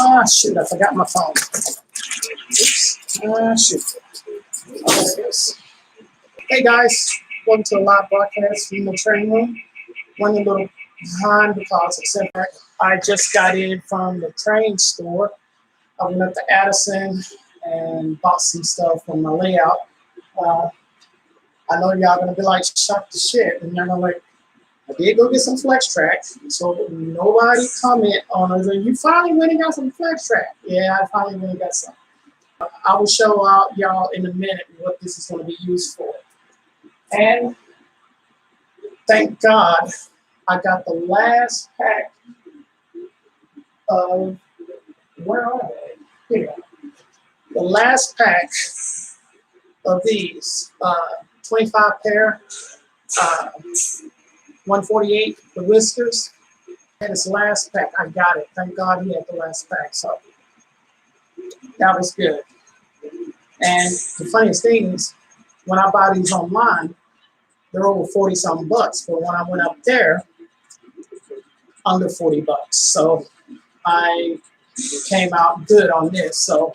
Shoot, I forgot my phone. Oops. Shoot. Oh, there it is. Hey guys, welcome to a live broadcast from the training room. Running a little behind because I just got in from the train store. I went up to Addison and bought some stuff for my layout. I know y'all gonna be like shocked to shit, and you're gonna like, I did go get some flex track, so nobody comment on it. You finally went and got some flex track. Yeah, I finally went and got some. I will show out y'all in a minute what this is going to be used for. And thank God I got the last pack of, where are they? Here. The last pack of these, 25 pair, 148, the whiskers. And this last pack, I got it. Thank God he had the last pack. So that was good. And the funniest thing is, when I buy these online, they're over 40-something bucks. But when I went up there, under 40 bucks. So I came out good on this. So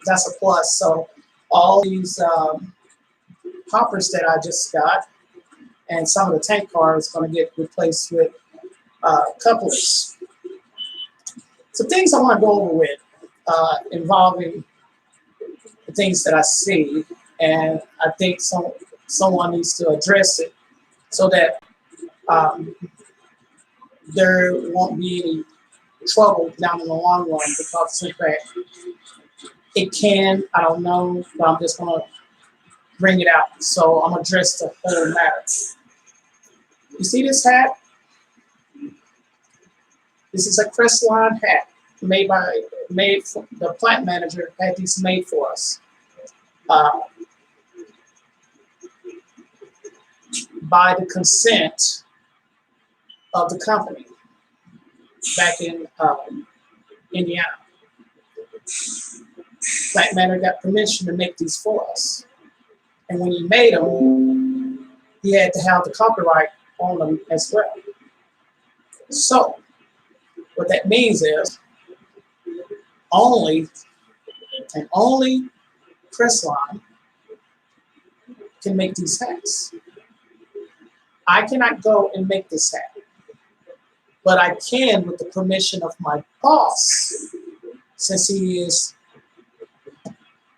that's a plus. So all these hoppers that I just got, and some of the tank cars going to get replaced with couplers. Some things I want to go over with involving the things that I see, and I think someone needs to address it so that there won't be any trouble down in the long run, because in fact, it can, I don't know, but I'm just going to bring it out. So I'm going to address the whole matter. You see this hat? This is a Crestline hat made for, the plant manager had these made for us by the consent of the company back in Indiana. Plant manager got permission to make these for us. And when he made them, he had to have the copyright on them as well. So what that means is only Crestline can make these hats. I cannot go and make this hat, but I can with the permission of my boss, since he is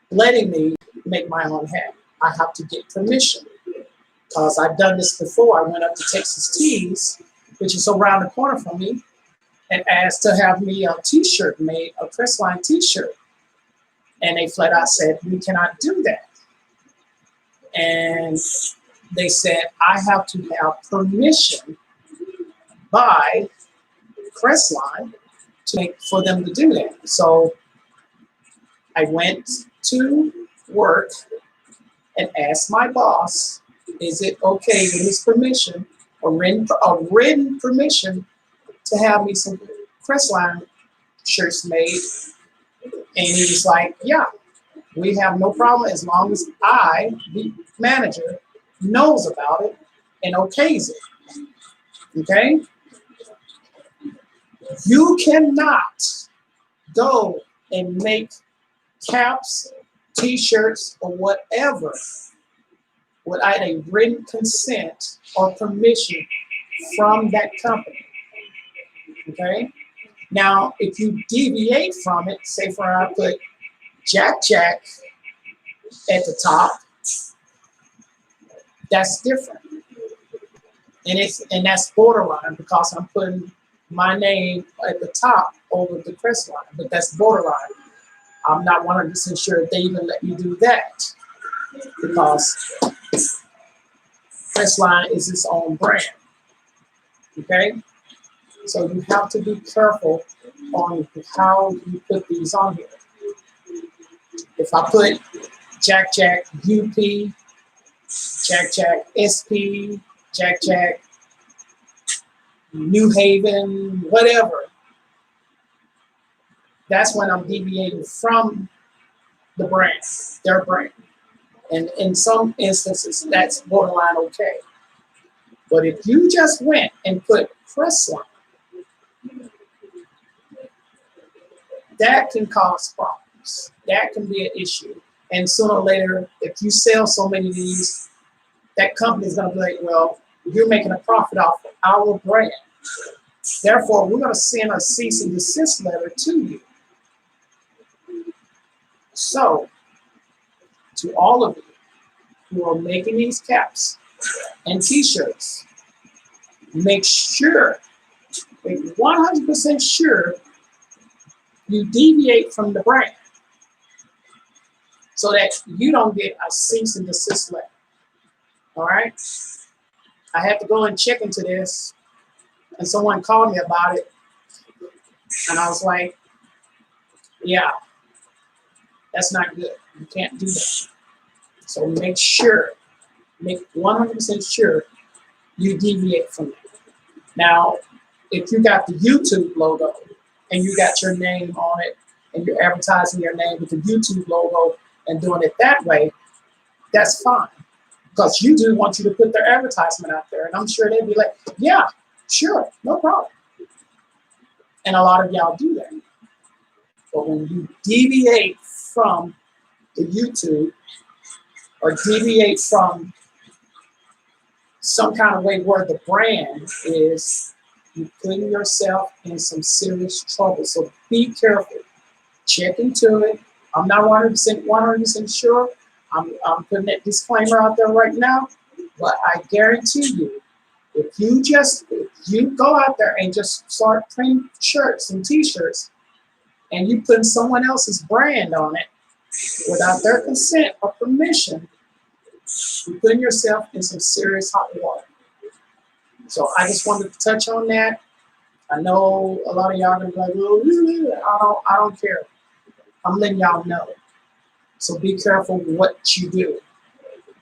letting me make my own hat. I have to get permission, because I've done this before. I went up to Texas Tees, which is around the corner from me, and asked to have me a t-shirt made, a Crestline t-shirt. And they flat out said, we cannot do that. And they said, I have to have permission by Crestline for them to do that. So I went to work and asked my boss, is it okay with his permission, a written permission, to have me some Crestline shirts made? And he was like, yeah, we have no problem as long as I, the manager, knows about it and okays it. Okay? You cannot go and make caps, t-shirts, or whatever without a written consent or permission from that company. Okay? Now, if you deviate from it, say for I put Jac Jac at the top, that's different. And that's borderline, because I'm putting my name at the top over the Crestline, but that's borderline. I'm not 100% sure if they even let me do that, because Crestline is its own brand. Okay? So you have to be careful on how you put these on here. If I put Jac Jac UP, Jac Jac SP, Jac Jac New Haven, whatever, that's when I'm deviating from the brand, their brand. And in some instances, that's borderline okay. But if you just went and put Crestline that can cause problems. That can be an issue. And sooner or later, if you sell so many of these, that company is going to be like, well, you're making a profit off of our brand. Therefore, we're going to send a cease and desist letter to you. So, to all of you who are making these caps and t-shirts, make 100% sure you deviate from the brand so that you don't get a cease and desist letter. All right? I had to go and check into this, and someone called me about it, and I was like, yeah, that's not good. You can't do that. So make 100% sure you deviate from it. Now, if you got the YouTube logo and you got your name on it and you're advertising your name with the YouTube logo and doing it that way, that's fine. Because YouTube wants you to put their advertisement out there. And I'm sure they'd be like, yeah, sure, no problem. And a lot of y'all do that. But when you deviate from the YouTube or deviate from some kind of way where the brand is, you're putting yourself in some serious trouble. So be careful. Check into it. I'm not 100% sure. I'm putting that disclaimer out there right now. But I guarantee you, if you go out there and just start printing shirts and t-shirts and you put someone else's brand on it without their consent or permission, you're putting yourself in some serious hot water. So I just wanted to touch on that. I know a lot of y'all are gonna be like, well, really? I don't care. I'm letting y'all know. So be careful what you do.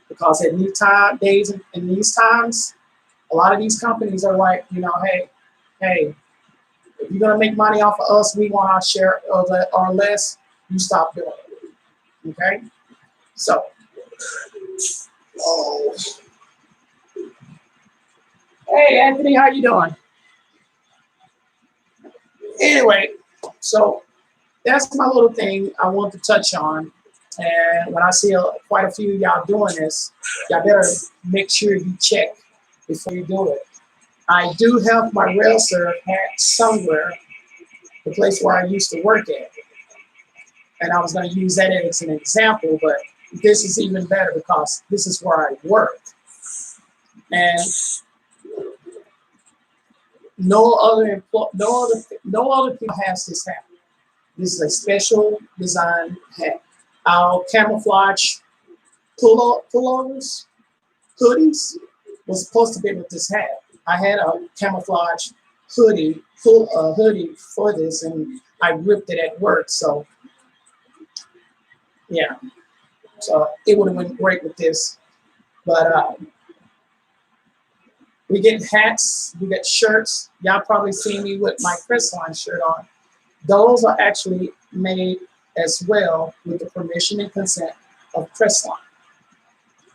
Because at these days and these times, a lot of these companies are like, hey, if you're gonna make money off of us, we want our share of that or less, you stop doing it. Okay? So hey Anthony, how you doing? Anyway, so that's my little thing I want to touch on. And when I see quite a few of y'all doing this, y'all better make sure you check before you do it. I do have my rail serve hat somewhere, the place where I used to work at. And I was going to use that as an example, but this is even better because this is where I work. And no other people has this hat. This is a special design hat. Our camouflage pullovers, hoodies, was supposed to be with this hat. I had a camouflage hoodie for this, and I ripped it at work. So, yeah. So it would have went great with this. But we get hats, we get shirts. Y'all probably see me with my Crestline shirt on. Those are actually made as well with the permission and consent of Crestline.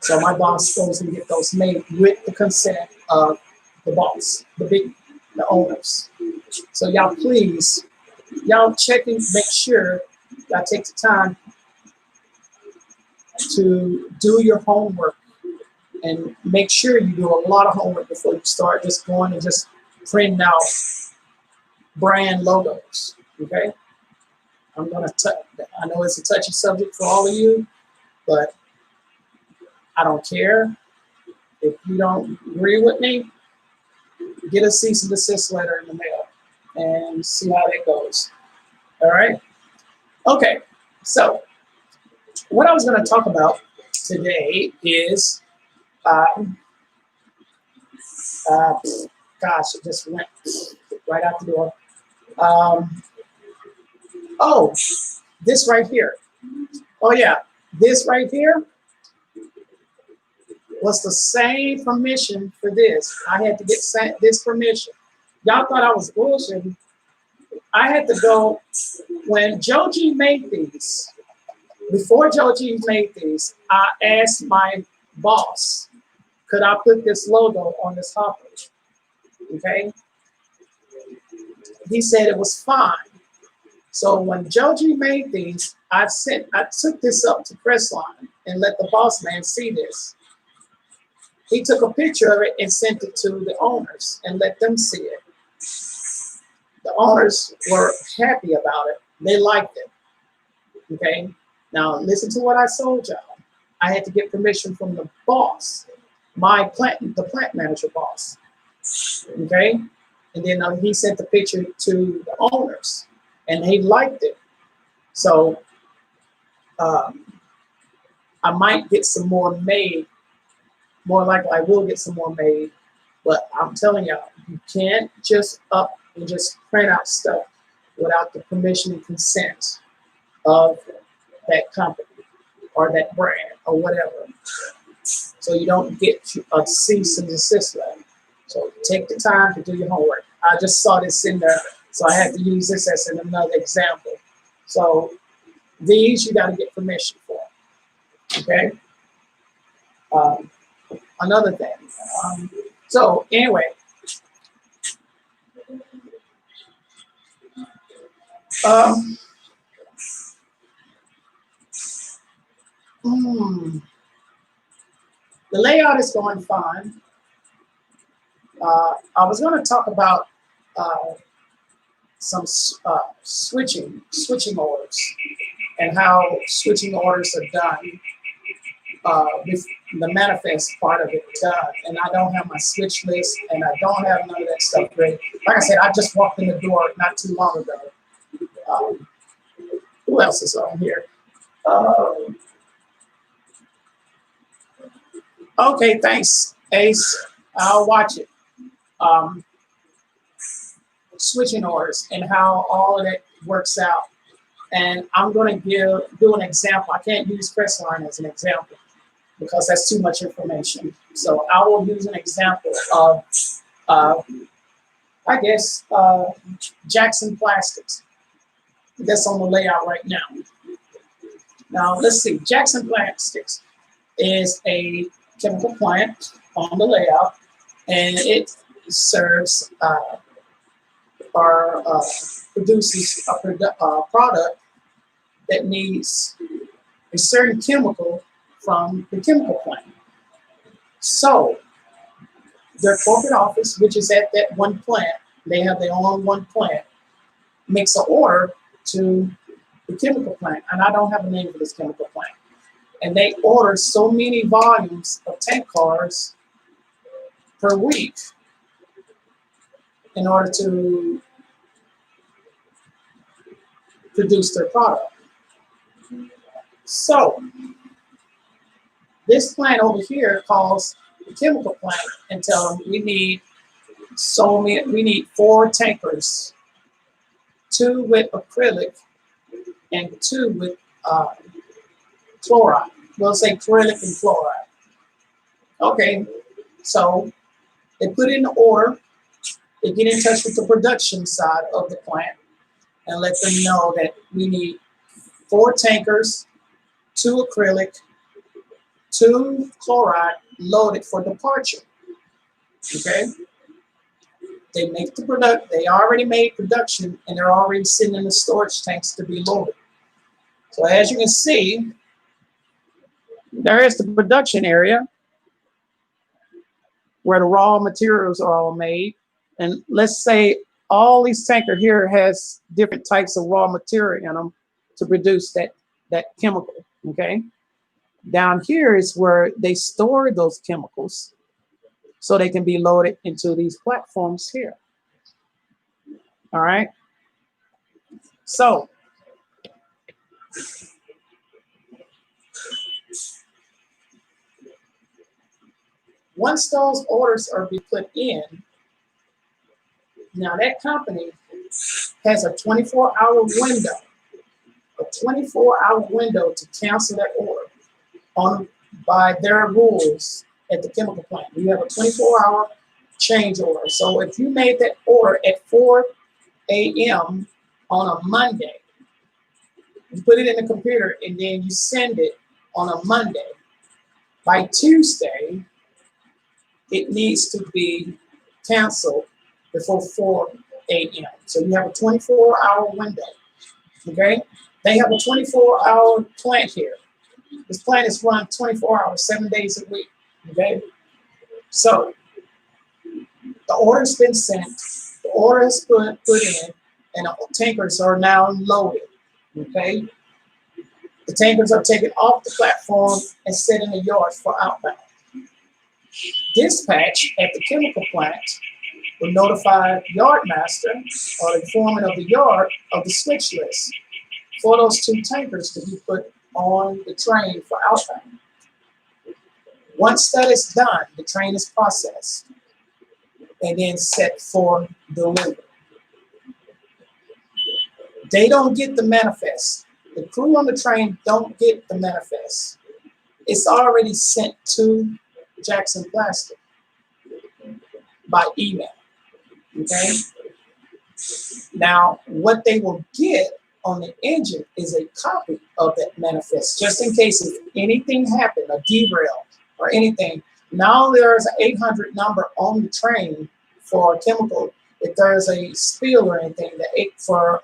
So my boss goes and get those made with the consent of the boss, the owners. So y'all please, y'all check and make sure y'all take the time to do your homework and make sure you do a lot of homework before you start just going and just printing out brand logos, okay? I know it's a touchy subject for all of you, but I don't care. If you don't agree with me, get a cease and desist letter in the mail and see how that goes. All right? Okay, so what I was going to talk about today is, gosh, it just went right out the door. Oh, this right here. Oh yeah, this right here was the same permission for this. I had to get this permission. Y'all thought I was bullshitting. I had to go, when Joe G made these, before Joe G made these, I asked my boss, could I put this logo on this hopper? Okay? He said it was fine. So when Joji made these, I took this up to Crestline and let the boss man see this. He took a picture of it and sent it to the owners and let them see it. The owners were happy about it. They liked it. Okay. Now listen to what I told y'all. I had to get permission from the boss, the plant manager boss. Okay. And then he sent the picture to the owners, and they liked it. So I might get some more made. More likely, I will get some more made. But I'm telling y'all, you can't just up and just print out stuff without the permission and consent of that company or that brand or whatever. So you don't get a cease and desist letter. So take the time to do your homework. I just saw this in there, so I had to use this as another example. So these you got to get permission for. Okay. Another thing. So anyway, the layout is going fine. I was going to talk about some switching orders and how switching orders are done. With the manifest part of it done, and I don't have my switch list, and I don't have none of that stuff ready. Like I said, I just walked in the door not too long ago. Who else is on here? Okay, thanks, Ace. I'll watch it. Switching orders and how all of that works out. And I'm going to do an example. I can't use Crestline as an example because that's too much information. So I will use an example of, I guess, Jackson Plastics. That's on the layout right now. Now, let's see. Jackson Plastics is a chemical plant on the layout, and it serves or produces a product that needs a certain chemical from the chemical plant. So their corporate office, which is at that one plant, they have their own one plant, makes an order to the chemical plant. And I don't have a name for this chemical plant. And they order so many volumes of tank cars per week in order to produce their product. So this plant over here calls the chemical plant and tell them we need 4 tankers, 2 with acrylic and 2 with chloride. We'll say acrylic and chloride. Okay, so they put in the order, they get in touch with the production side of the plant and let them know that we need 4 tankers, 2 acrylic, 2 chloride loaded for departure. Okay? They make the product, they already made production, and they're already sitting in the storage tanks to be loaded. So as you can see, there is the production area where the raw materials are all made. And let's say all these tankers here has different types of raw material in them to produce that chemical, okay? Down here is where they store those chemicals so they can be loaded into these platforms here. All right. So once those orders are be put in, now that company has a 24-hour window, to cancel that order by their rules at the chemical plant. You have a 24-hour change order. So if you made that order at 4 a.m. on a Monday, you put it in the computer and then you send it on a Monday. By Tuesday, it needs to be canceled before 4 a.m. So you have a 24-hour window. Okay, they have a 24-hour plant here. This plant is run 24 hours, 7 days a week. Okay, so the order's been sent, the order is put in, and the tankers are now loaded. Okay, the tankers are taken off the platform and set in the yard for outbound. Dispatch at the chemical plant will notify yard master or the foreman of the yard of the switch list for those two tankers to be put on the train for outbound. Once that is done, the train is processed and then set for delivery. They don't get the manifest. The crew on the train don't get the manifest. It's already sent to Jackson Plastic by email. Okay. Now, what they will get on the engine is a copy of that manifest, just in case if anything happened, a derail or anything. Now there's an 800 number on the train for chemical. If there's a spill or anything, for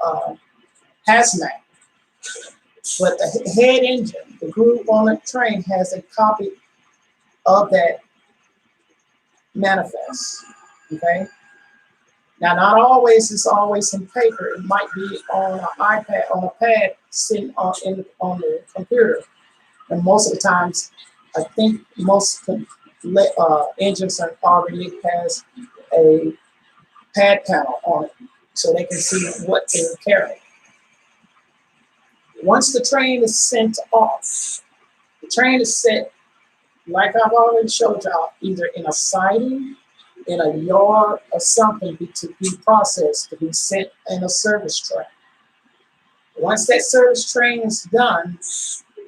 hazmat. But the head engine, the group on the train has a copy of that manifest. Okay. Now, not always, it's always in paper. It might be on an iPad, on a pad, sitting on the computer. And most of the times, I think most engines already has a pad panel on it, so they can see what they're carrying. Once the train is sent off, the train is set, like I've already showed y'all, either in a siding, in a yard, or something to be processed, to be sent in a service train. Once that service train is done,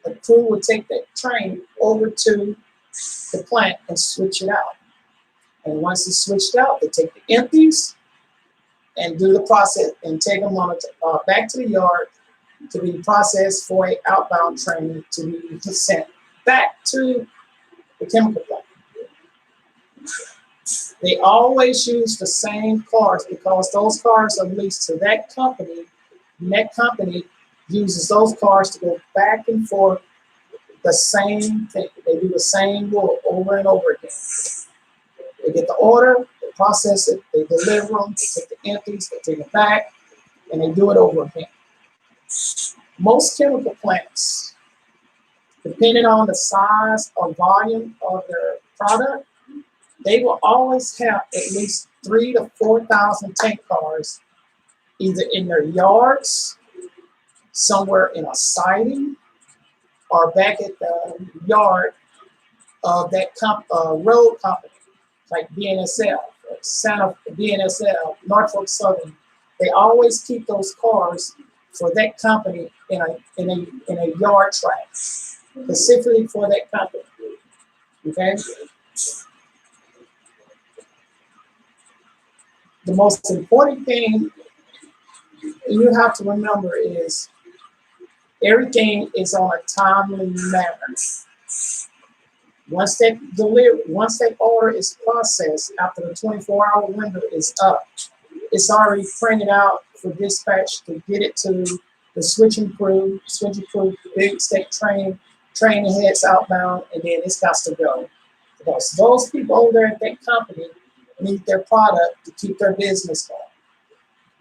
the crew will take that train over to the plant and switch it out. And once it's switched out, they take the empties and do the process and take them on back to the yard to be processed for an outbound train to be sent back to the chemical plant. They always use the same cars because those cars are leased to that company, and that company uses those cars to go back and forth the same thing. They do the same work over and over again. They get the order, they process it, they deliver them, they take the empties, they take it back, and they do it over again. Most chemical plants, depending on the size or volume of their product, they will always have at least 3,000 to 4,000 tank cars, either in their yards, somewhere in a siding, or back at the yard of that road company, like BNSF, BNSF, Norfolk Southern. They always keep those cars for that company in a yard track, specifically for that company. Okay. The most important thing you have to remember is everything is on a timely manner. Once that order is processed, after the 24-hour window is up, it's already printed out for dispatch to get it to the switching crew, big state train heads outbound, and then it's got to go. Because those people over there at that company need their product to keep their business going.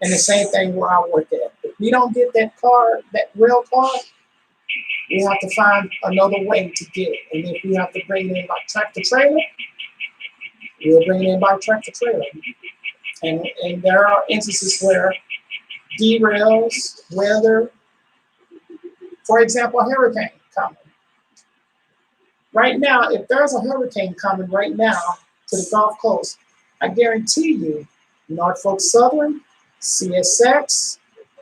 And the same thing where I work at. If we don't get that rail car, we have to find another way to get it. And if we have to bring it in by tractor trailer, we'll bring it in by tractor trailer. And there are instances where derails, weather, for example, a hurricane coming. Right now, if there's a hurricane coming right now to the Gulf Coast, I guarantee you, Norfolk Southern, CSX,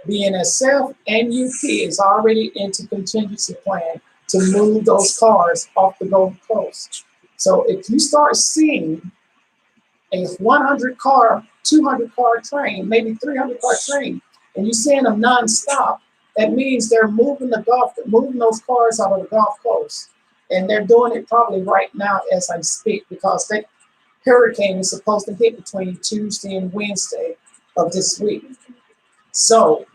BNSF, and UP is already into contingency plan to move those cars off the Gulf Coast. So if you start seeing a 100 car, 200 car train, maybe 300 car train, and you're seeing them nonstop, that means they're moving those cars out of the Gulf Coast. And they're doing it probably right now as I speak, because that hurricane is supposed to hit between Tuesday and Wednesday of this week. So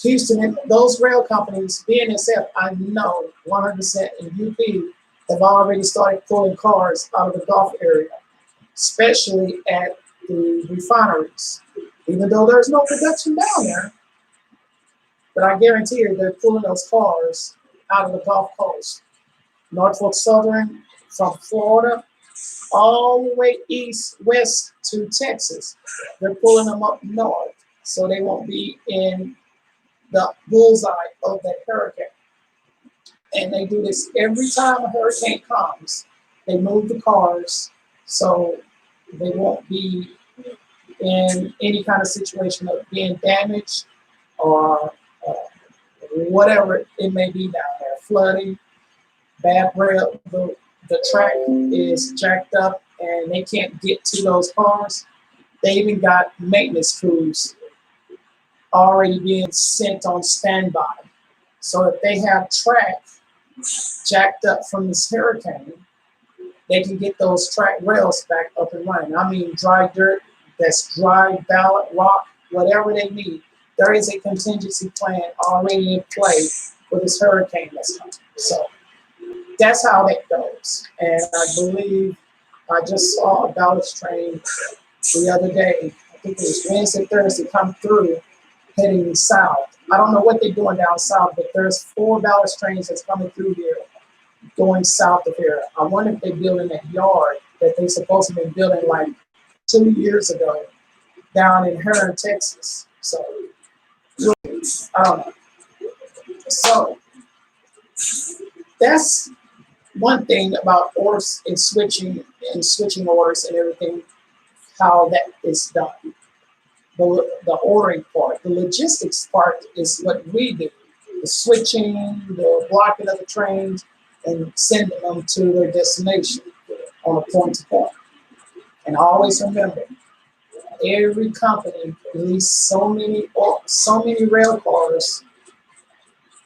Houston, and those rail companies, BNSF, I know 100%, and UP have already started pulling cars out of the Gulf area, especially at the refineries. Even though there's no production down there, but I guarantee you they're pulling those cars out of the Gulf Coast. Norfolk Southern from Florida all the way west to Texas. They're pulling them up north so they won't be in the bullseye of that hurricane. And they do this every time a hurricane comes. They move the cars so they won't be in any kind of situation of being damaged or whatever it may be down there, flooding, bad rail, the track is jacked up and they can't get to those cars. They even got maintenance crews already being sent on standby. So if they have track jacked up from this hurricane, they can get those track rails back up and running. I mean, dry dirt, that's dry, ballot, rock, whatever they need. There is a contingency plan already in play for this hurricane that's coming. So that's how that goes. And I believe I just saw a ballast train the other day. I think it was Wednesday, Thursday, come through heading south. I don't know what they're doing down south, but there's 4 ballast trains that's coming through here going south of here. I wonder if they're building that yard that they supposed to be building like 2 years ago down in Hearn, Texas. So I don't know. So that's one thing about orders and switching orders and everything, how that is done. The ordering part, the logistics part is what we do. The switching, the blocking of the trains, and sending them to their destination on a point-to-point. And always remember, every company releases so many rail cars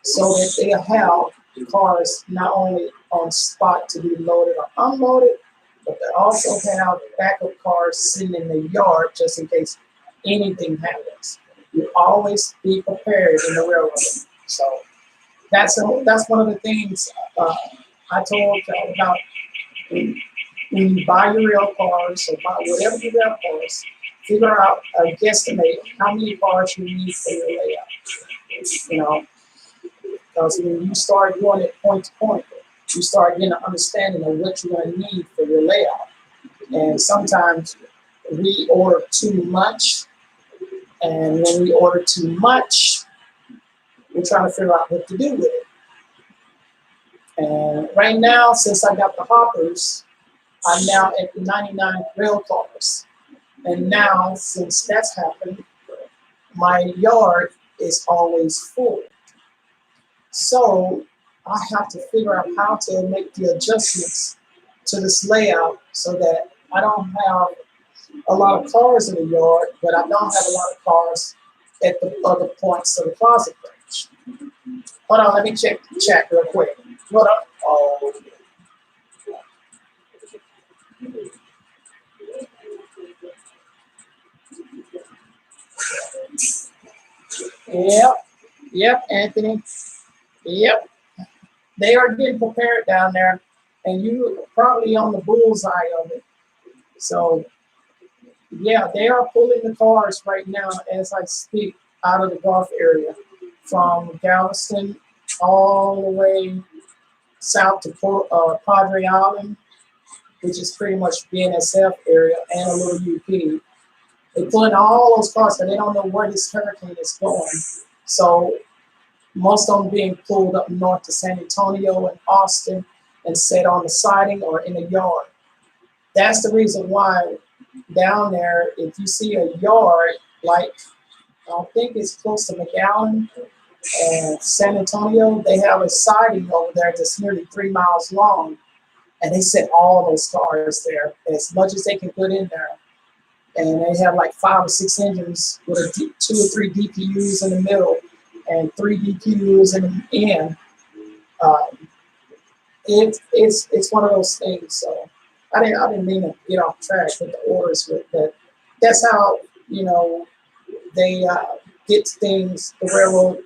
so that they have cars not only on spot to be loaded or unloaded, but they also have backup cars sitting in the yard just in case anything happens. You always be prepared in the railroad. So that's one of the things I told y'all about when you buy your rail cars or buy whatever your rail cars, figure out or guesstimate how many cars you need for your layout. You know, because when you start doing it point to point, you start getting an understanding of what you're going to need for your layout. And sometimes we order too much, and when we order too much, we're trying to figure out what to do with it. And right now, since I got the hoppers, I'm now at 99 rail cars. And now, since that's happened, my yard is always full. So I have to figure out how to make the adjustments to this layout so that I don't have a lot of cars in the yard, but I don't have a lot of cars at the other points of the closet branch. Hold on, let me check the chat real quick. What up? Oh. Yep, Anthony. Yep. They are getting prepared down there, and you probably on the bullseye of it. So, yeah, they are pulling the cars right now as I speak out of the Gulf area from Galveston all the way south to Padre Island, which is pretty much BNSF area and a little UP. They're pulling all those cars because they don't know where this hurricane is going. So most of them being pulled up north to San Antonio and Austin and set on the siding or in a yard. That's the reason why down there, if you see a yard, like I think it's close to McAllen and San Antonio, they have a siding over there that's nearly 3 miles long. And they set all those cars there as much as they can put in there. And they have like 5 or 6 engines with 2 or 3 DPUs in the middle and 3 DPUs in the end. It's one of those things. So I didn't mean to get off track with the orders, but that's how, you know, they get things, the railroad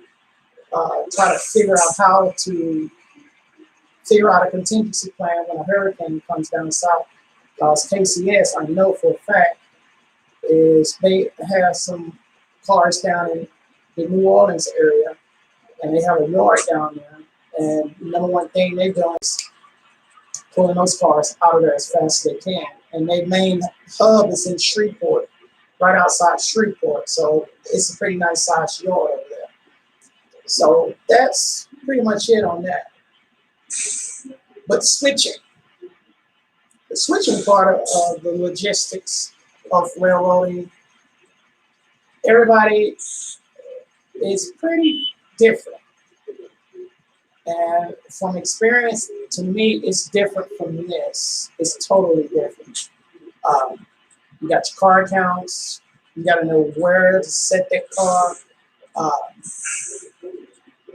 try to figure out how to figure out a contingency plan when a hurricane comes down south. Because KCS, I know for a fact, is they have some cars down in the New Orleans area, and they have a yard down there. And number one thing they're doing is pulling those cars out of there as fast as they can. And their main hub is in Shreveport, right outside Shreveport. So it's a pretty nice sized yard over there. So that's pretty much it on that. But the switching part of the logistics of railroading, everybody is pretty different. And from experience, to me, it's different from this. It's totally different. You got your car counts. You got to know where to set that car.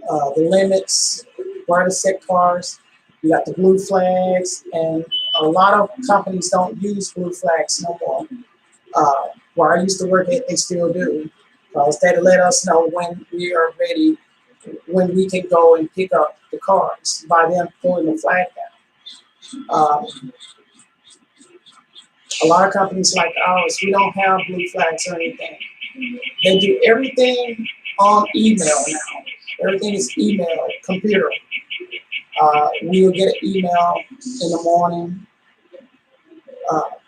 The limits, where to set cars. You got the blue flags, and a lot of companies don't use blue flags no more. Where I used to work at, they still do, because they let us know when we are ready, when we can go and pick up the cars by them pulling the flag down. A lot of companies like ours, we don't have blue flags or anything. They do everything on email now. Everything is email, computer. We will get an email in the morning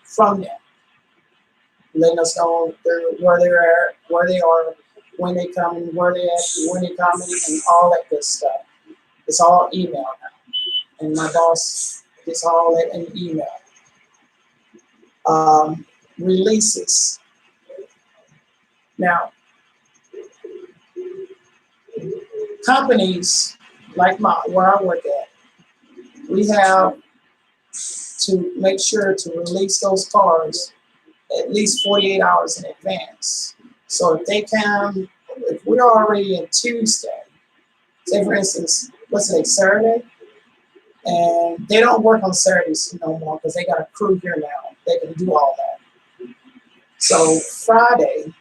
from them, letting us know where they're at, where they are, when they come, where they at, when they coming, and all that good stuff. It's all email now, and my boss gets all that in email. Releases. Now, companies like where I work at, we have to make sure to release those cars at least 48 hours in advance. So if they come, if we're already in Tuesday, say for instance, what's today, Saturday? And they don't work on Saturdays no more because they got a crew here now. They can do all that. So Friday,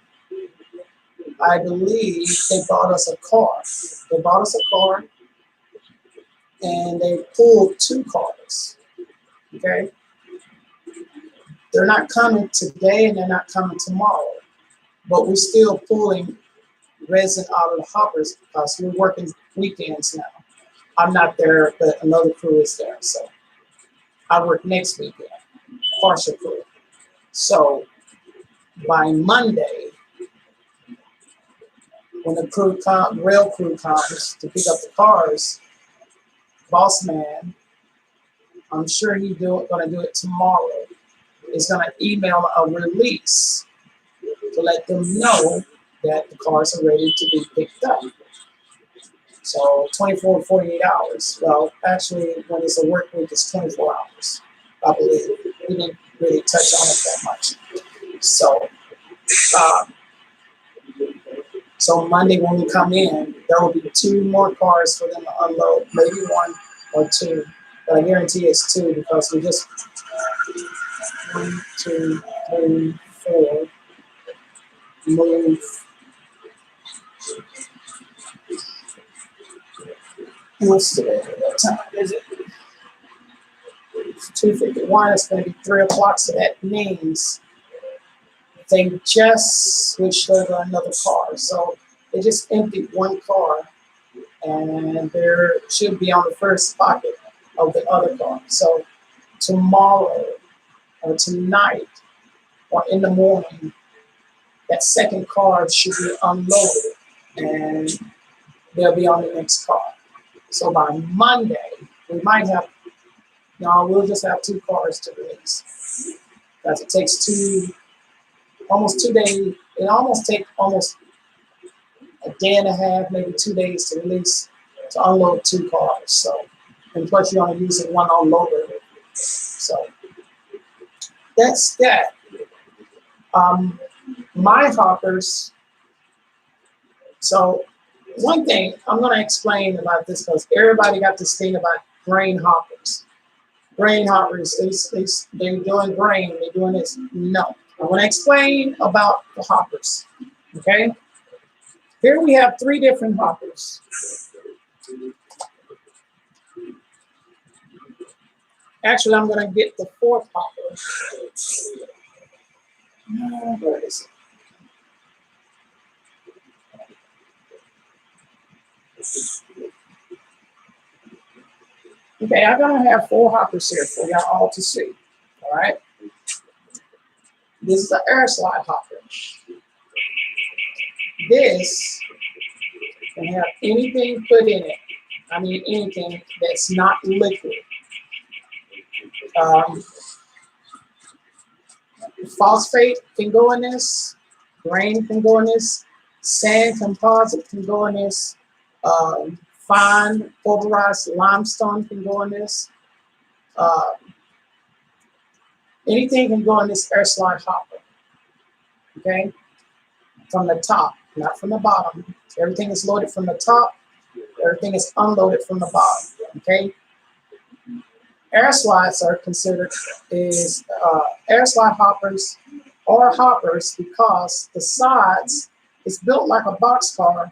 I believe they bought us a car. They bought us a car and they pulled 2 cars. Okay? They're not coming today and they're not coming tomorrow. But we're still pulling resin out of the hoppers because we're working weekends now. I'm not there, but another crew is there. So I work next weekend, partial crew. So by Monday, when the rail crew comes to pick up the cars, boss man, I'm sure he's going to do it tomorrow, is going to email a release to let them know that the cars are ready to be picked up. So 24 to 48 hours. Well, actually, when it's a work week, it's 24 hours. I believe we didn't really touch on it that much. So Monday when we come in, there will be 2 more cars for them to unload, maybe 1 or 2. But I guarantee it's 2 because we just 1, 2, 3, 4 move. What's today? What time is it? It's 2:51. It's going to be 3 o'clock. So that means they just switched over another car. So they just emptied 1 car, and there should be on the first pocket of the other car. So tomorrow or tonight or in the morning, that second car should be unloaded, and they'll be on the next car. So by Monday, we might have, we'll just have 2 cars to release. Because it takes almost 2 days. It almost takes almost a day and a half, maybe 2 days to release, to unload 2 cars. So, and plus you're only using 1 unloader. So that's that. My hoppers. So one thing I'm going to explain about this because everybody got this thing about grain hoppers. Grain hoppers, they're doing grain, they're doing this. No. I'm going to explain about the hoppers, okay? Here we have 3 different hoppers. Actually, I'm going to get the 4th hopper. Where is it? Okay, I'm going to have 4 hoppers here for y'all all to see. All right. This is the air slide hopper. This can have anything put in it. I mean, anything that's not liquid. Phosphate can go in this. Grain can go in this. Sand composite can go in this. Fine pulverized limestone can go in this. Anything can go in this air slide hopper. Okay, from the top, not from the bottom. Everything is loaded from the top. Everything is unloaded from the bottom. Okay. Air slides are considered air slide hoppers or hoppers because the sides is built like a boxcar,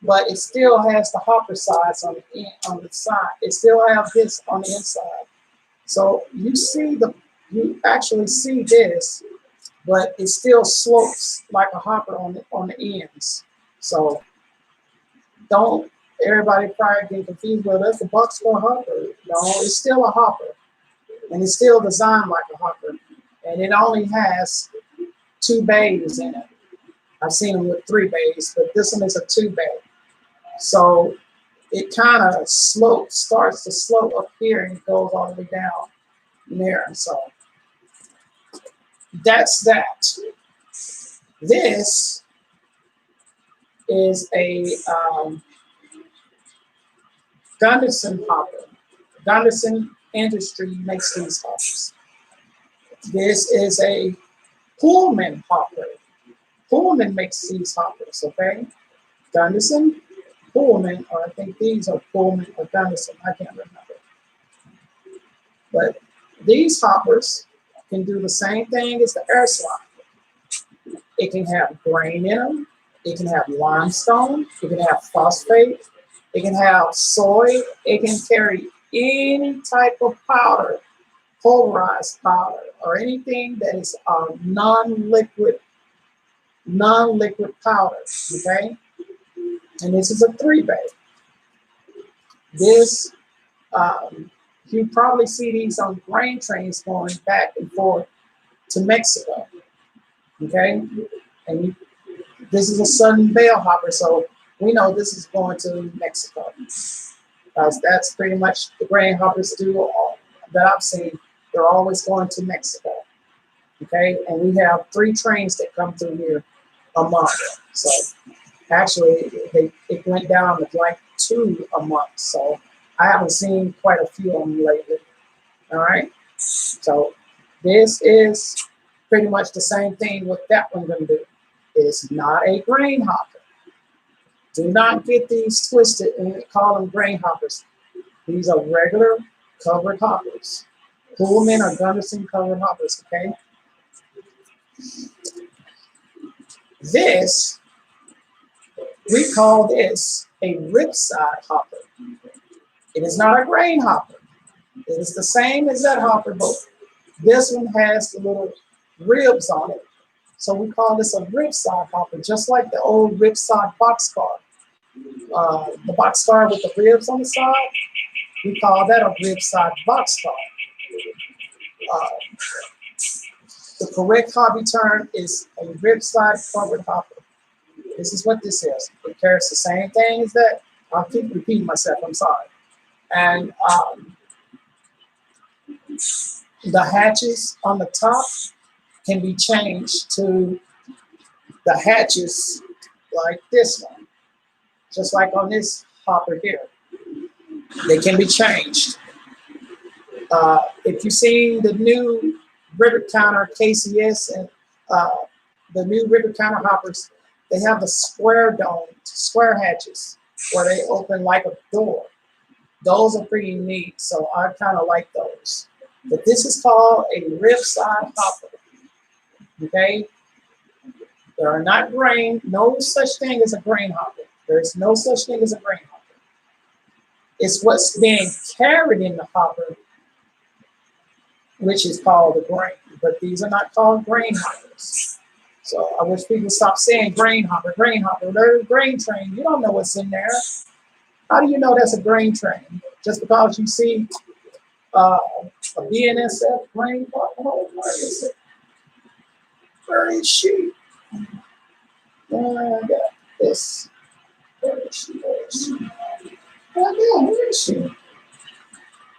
but it still has the hopper sides on the side. It still has this on the inside. So you actually see this, but it still slopes like a hopper on the ends. So don't everybody probably get confused. Well, that's a boxcar hopper. No, it's still a hopper, and it's still designed like a hopper, and it only has 2 bays in it. I've seen them with 3 bays, but this one is a 2 bay. So it kind of starts to slope up here and goes all the way down there. So that's that. This is a Gunderson hopper. Gunderson Industry makes these hoppers. This is a Pullman hopper. Pullman makes these hoppers, okay? Gunderson, Pullman, or I think these are Pullman or Gunderson, I can't remember. But these hoppers can do the same thing as the air slide. It can have grain in them. It can have limestone. It can have phosphate. It can have soy. It can carry any type of powder, pulverized powder, or anything that is non-liquid powder, okay? And this is a 3 bay. This, you probably see these on grain trains going back and forth to Mexico, okay? And this is a Southern bale hopper, so we know this is going to Mexico. That's pretty much the grain hoppers do that I've seen. They're always going to Mexico, okay? And we have 3 trains that come through here a month. So actually, it went down to like 2 a month. So I haven't seen quite a few of them lately. All right. So this is pretty much the same thing what that one gonna do. It's not a grain hopper. Do not get these twisted and call them grain hoppers. These are regular covered hoppers. Pullman or Gunderson covered hoppers, okay? This, we call this a ripside hopper. It is not a grain hopper. It is the same as that hopper, but this one has the little ribs on it. So we call this a ripside hopper, just like the old ripside boxcar. The boxcar with the ribs on the side, we call that a ripside boxcar. The correct hobby term is a ripside covered hopper. This is what this is. It carries the same thing as that. I'll keep repeating myself, I'm sorry. And the hatches on the top can be changed to the hatches like this one, just like on this hopper here. They can be changed. If you see the new rivet counter KCS and the new rivet counter hoppers, they have the square dome, square hatches where they open like a door. Those are pretty neat, so I kind of like those. But this is called a ripside hopper, okay? There are not grain, no such thing as a grain hopper. There's no such thing as a grain hopper. It's what's being carried in the hopper, which is called a grain. But these are not called grain hoppers. So I wish people stop saying grain hopper, grain hopper. There's a grain train. You don't know what's in there. How do you know that's a grain train? Just because you see a BNSF grain hopper? Oh, where is it? Where is she? I got this. Where is she? Where is she? Oh, yeah, where is she?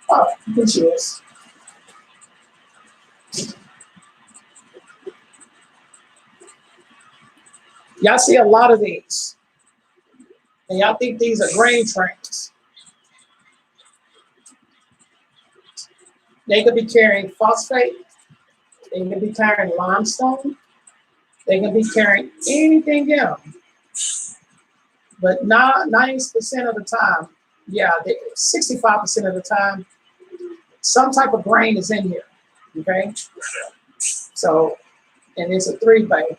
Oh, here she is. Y'all see a lot of these. And y'all think these are grain trains. They could be carrying phosphate. They can be carrying limestone. They can be carrying anything else. But 90% of the time, yeah, 65% of the time, some type of grain is in here, okay? So, and it's a 3-bay.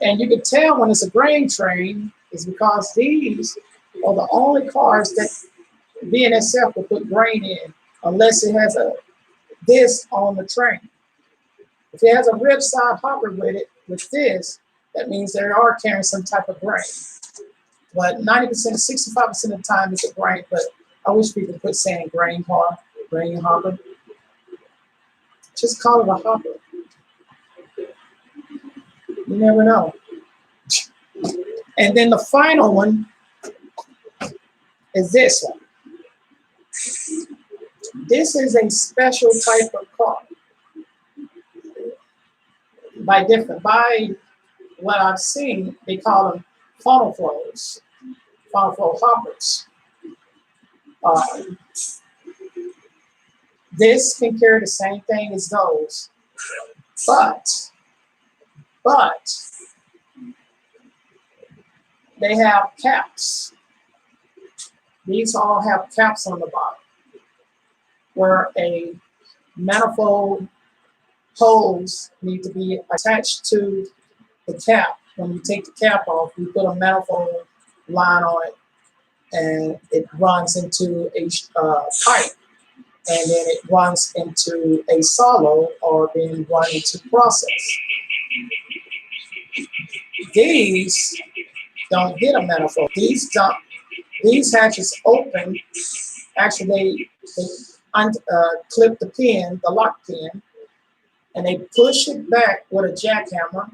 And you can tell when it's a grain train is because these are the only cars that BNSF will put grain in unless it has this on the train. If it has a ribside hopper with it, with this, that means they are carrying some type of grain. But 90%, 65% of the time it's a grain, but I wish people quit saying grain car, grain hopper. Just call it a hopper. You never know. And then the final one is this one. This is a special type of car. By what I've seen, they call them funnel flows, funnel flow hoppers. This can carry the same thing as those, but they have caps. These all have caps on the bottom where a manifold hose need to be attached to the cap. When you take the cap off, you put a manifold line on it and it runs into a pipe. And then it runs into a silo or being run into process. These don't get a manifold. These hatches open. Actually, they clip the pin, the lock pin, and they push it back with a jackhammer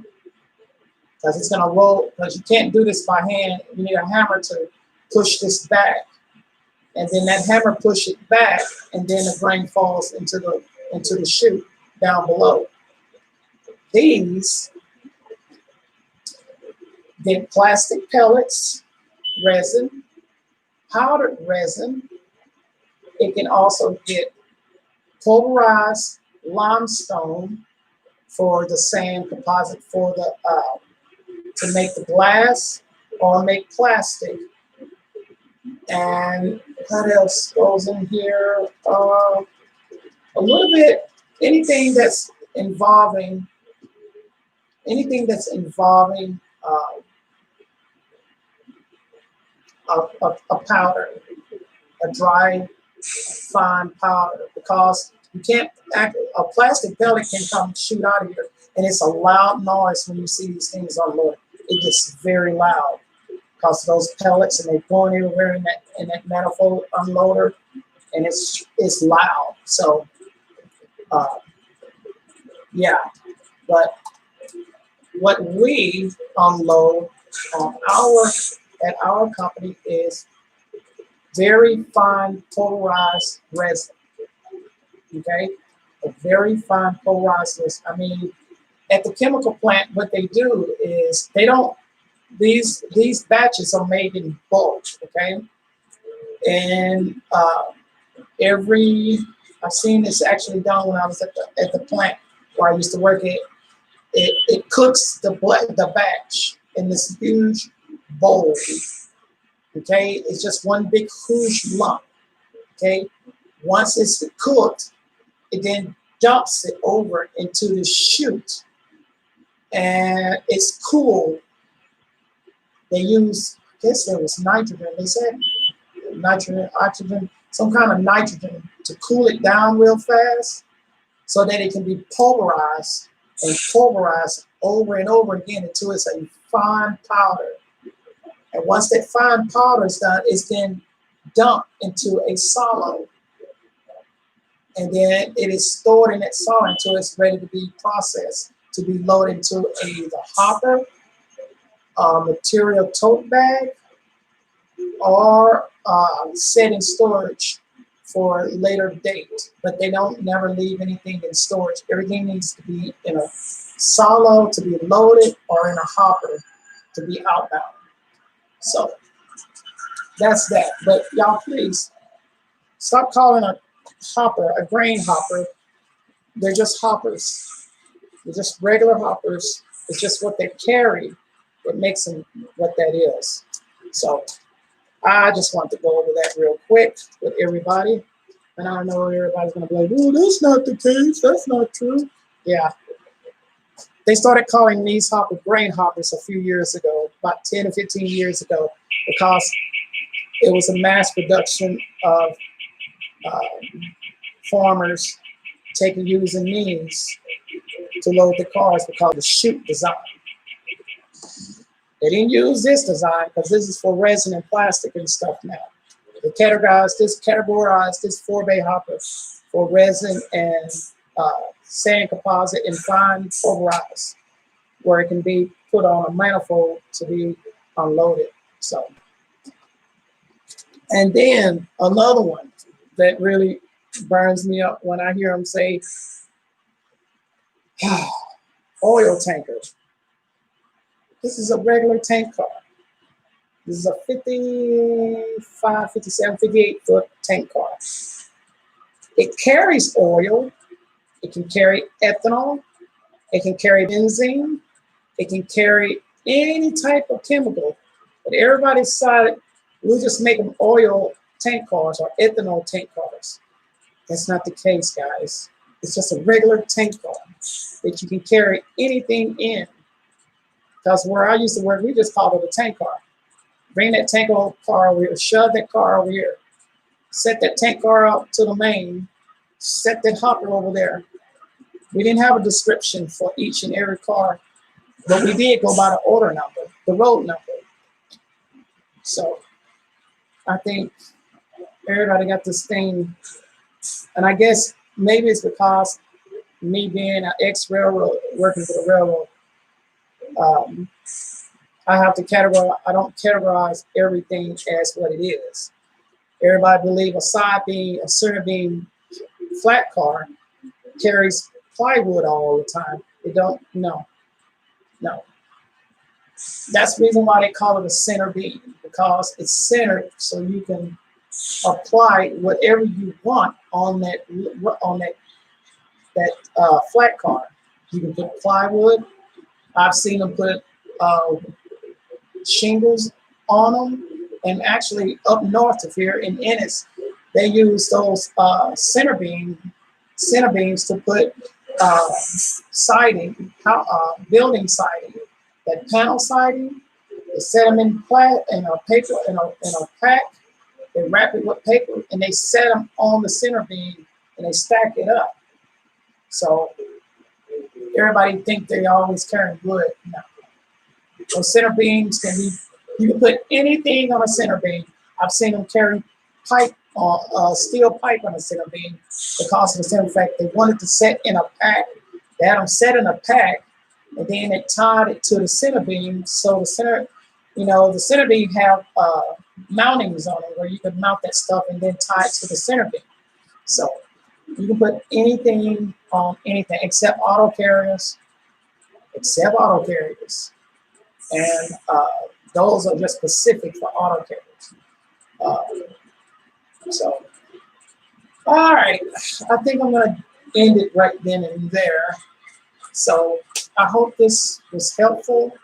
because it's going to roll. Because you can't do this by hand. You need a hammer to push this back. And then that hammer push it back, and then the grain falls into the chute down below. These get plastic pellets, resin, powdered resin. It can also get pulverized limestone for the sand composite for the to make the glass or make plastic. And what else goes in here? A little bit, anything that's involving a powder, a dry, fine powder, because you can't a plastic pellet can come shoot out of here, and it's a loud noise when you see these things unloaded. It gets very loud because of those pellets, and they're going everywhere in that manifold unloader, and it's loud. So, yeah. But what we unload at our company is very fine pulverized resin. Okay, a very fine pulverized resin. I mean, at the chemical plant, what they do is they don't. These batches are made in bulk, okay? And I've seen this actually done when I was at the plant where I used to work at. It cooks the batch in this huge bowl, okay? It's just one big huge lump, okay? Once it's cooked, it then dumps it over into the chute, and it's cool They use, I guess there was nitrogen. They said nitrogen, oxygen, some kind of nitrogen to cool it down real fast so that it can be pulverized and pulverized over and over again until it's a fine powder. And once that fine powder is done, it's then dumped into a silo. And then it is stored in that silo until it's ready to be processed, to be loaded into either hopper, material tote bag, or set in storage for a later date. But they don't never leave anything in storage. Everything needs to be in a silo to be loaded or in a hopper to be outbound. So that's that. But y'all, please stop calling a hopper a grain hopper. They're just hoppers. They're just regular hoppers. It's just what they carry that makes them what that is. So I just want to go over that real quick with everybody. And I know everybody's going to be like, oh, that's not the case. That's not true. Yeah. They started calling these hoppers grain hoppers a few years ago, about 10 or 15 years ago, because it was a mass production of farmers using these to load the cars because of the chute design. They didn't use this design because this is for resin and plastic and stuff now. They categorized this 4-bay hopper for resin and sand composite and fine pulverized, where it can be put on a manifold to be unloaded. So, and then another one that really burns me up when I hear them say, oil tanker. This is a regular tank car. This is a 55, 57, 58 foot tank car. It carries oil. It can carry ethanol. It can carry benzene. It can carry any type of chemical. But everybody decided we'll just make them oil tank cars or ethanol tank cars. That's not the case, guys. It's just a regular tank car that you can carry anything in. Because where I used to work, we just called it a tank car. Bring that tank car over here, shove that car over here, set that tank car up to the main, set that hopper over there. We didn't have a description for each and every car, but we did go by the order number, the road number. So I think everybody got this thing, and I guess maybe it's because me being an ex-railroad, working for the railroad, I have to categorize, I don't categorize everything as what it is. Everybody believe a side beam, a center beam flat car carries plywood all the time. They don't, no. That's the reason why they call it a center beam, because it's centered so you can apply whatever you want on that flat car. You can put plywood. I've seen them put shingles on them, and actually up north of here in Ennis, they use those center beams to put siding, building siding, that panel siding. They set them in paper in a pack. They wrap it with paper and they set them on the center beam and they stack it up. So everybody think they always carry wood. No. Those center beams can be, you can put anything on a center beam. I've seen them carry pipe, steel pipe on a center beam because of the simple fact they wanted to set in a pack. They had them set in a pack, and then they tied it to the center beam. So the center, the center beam have mountings on it where you can mount that stuff and then tie it to the center beam. So you can put anything on anything except auto carriers, and those are just specific for auto carriers. So, all right, I think I'm going to end it right then and there. So I hope this was helpful.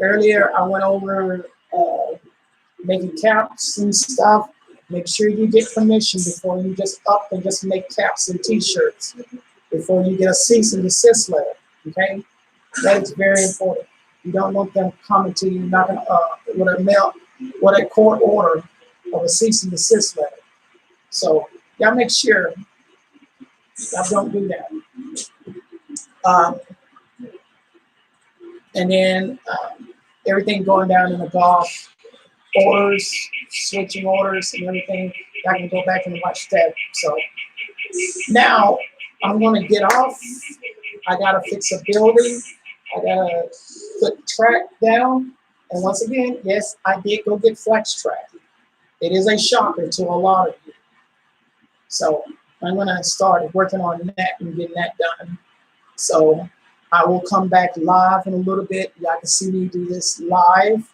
Earlier, I went over making caps and stuff. Make sure you get permission before you just up and just make caps and t-shirts before you get a cease and desist letter, okay? That is very important. You don't want them coming to you knocking with a court order of a cease and desist letter. So y'all make sure y'all don't do that. Um, and then everything going down in the golf, orders, switching orders and everything. I can go back and watch that. So now I'm gonna get off. I gotta fix a building. I gotta put track down. And once again, yes, I did go get flex track. It is a shocker to a lot of you. So I'm gonna start working on that and getting that done. So I will come back live in a little bit. Y'all can see me do this live.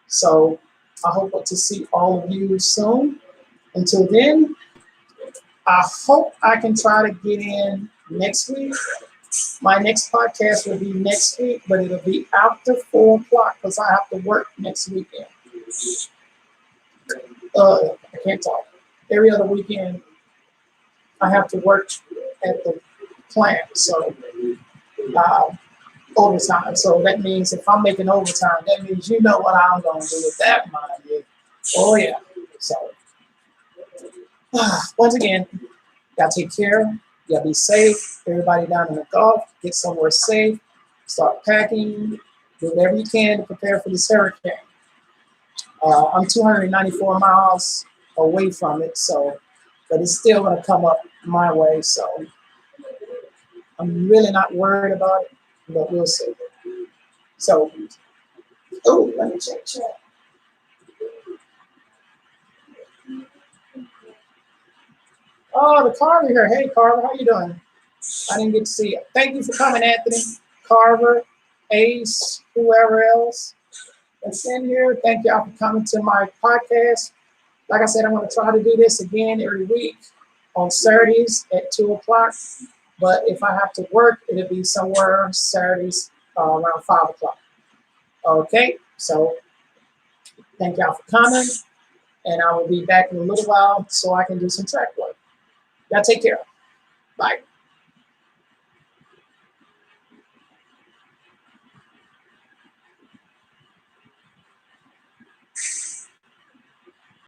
So I hope to see all of you soon. Until then, I hope I can try to get in next week. My next podcast will be next week, but it'll be after 4 o'clock because I have to work next weekend. I can't talk. Every other weekend, I have to work at the plant, so overtime. So that means if I'm making overtime, that means you know what I'm going to do with that money. Oh, yeah. So once again, y'all take care. Y'all be safe. Everybody down in the Gulf, get somewhere safe. Start packing. Do whatever you can to prepare for this hurricane. I'm 294 miles away from it, so but it's still going to come up my way. So I'm really not worried about it, but we'll see. So, oh, let me check chat. Oh, the Carver here. Hey, Carver, how you doing? I didn't get to see you. Thank you for coming, Anthony, Carver, Ace, whoever else that's in here. Thank y'all for coming to my podcast. Like I said, I'm going to try to do this again every week on Saturdays at 2 o'clock. But if I have to work, it'll be somewhere Saturdays around 5 o'clock. Okay, so thank y'all for coming. And I will be back in a little while so I can do some track work. Y'all take care. Bye.